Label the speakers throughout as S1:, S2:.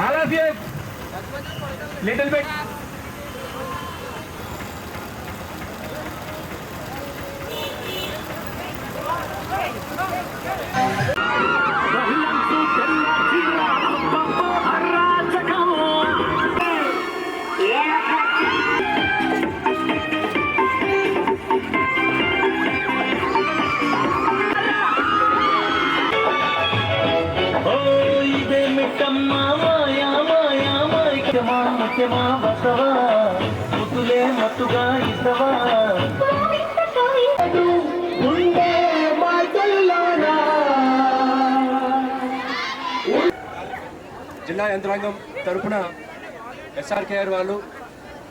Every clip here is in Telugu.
S1: All of you, little bit. జిల్లా యంత్రాంగం తరఫున ఎస్ఆర్కేఆర్ వాళ్ళు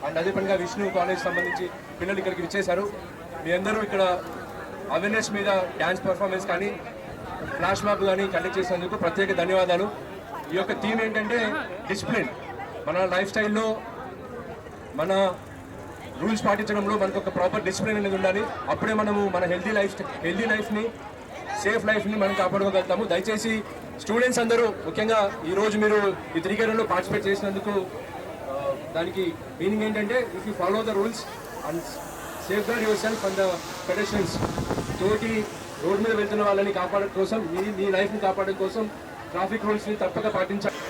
S1: అండ్ అదేపనిగా విష్ణు కాలేజ్ సంబంధించి పిల్లలు ఇక్కడికి విచ్చేశారు. మీ అందరూ ఇక్కడ అవేర్నెస్ మీద డ్యాన్స్ పర్ఫార్మెన్స్ కానీ ఫ్లాష్ మాప్ కానీ కండక్ట్ చేసినందుకు ప్రత్యేక ధన్యవాదాలు. ఈ యొక్క థీమ్ ఏంటంటే డిసిప్లిన్. మన లైఫ్ స్టైల్లో మన రూల్స్ పాటించడంలో మనకు ఒక ప్రాపర్ డిసిప్లిన్ అనేది ఉండాలి. అప్పుడే మనము మన హెల్తీ లైఫ్ని సేఫ్ లైఫ్ని మనం కాపాడుకోగలుగుతాము. దయచేసి స్టూడెంట్స్ అందరూ ముఖ్యంగా ఈరోజు మీరు ఈ త్రికరణలో పార్టిసిపేట్ చేసినందుకు దానికి మీనింగ్ ఏంటంటే if you follow the rules and safeguard yourself and the pedestrians, తోటి రోడ్ మీద వెళ్తున్న వాళ్ళని కాపాడడం కోసం, మీ లైఫ్ని కాపాడడం కోసం ట్రాఫిక్ రూల్స్ని తప్పక పాటించాలి.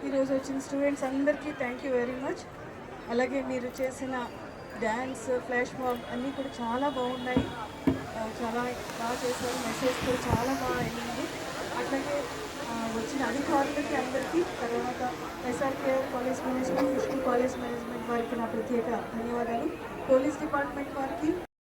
S2: ఈరోజు వచ్చిన స్టూడెంట్స్ అందరికీ థ్యాంక్ యూ వెరీ మచ్. అలాగే మీరు చేసిన డ్యాన్స్, ఫ్లాష్ మాబ్ అన్నీ కూడా చాలా బాగున్నాయి, చాలా బాగా చేశారు. మెసేజ్ కూడా చాలా బాగా అయింది. అట్లాగే వచ్చిన అధికారులకి అందరికీ, తర్వాత SRKR college management, Vishnu college management వారికి నా ప్రత్యేక ధన్యవాదాలు. పోలీస్ డిపార్ట్మెంట్ వారికి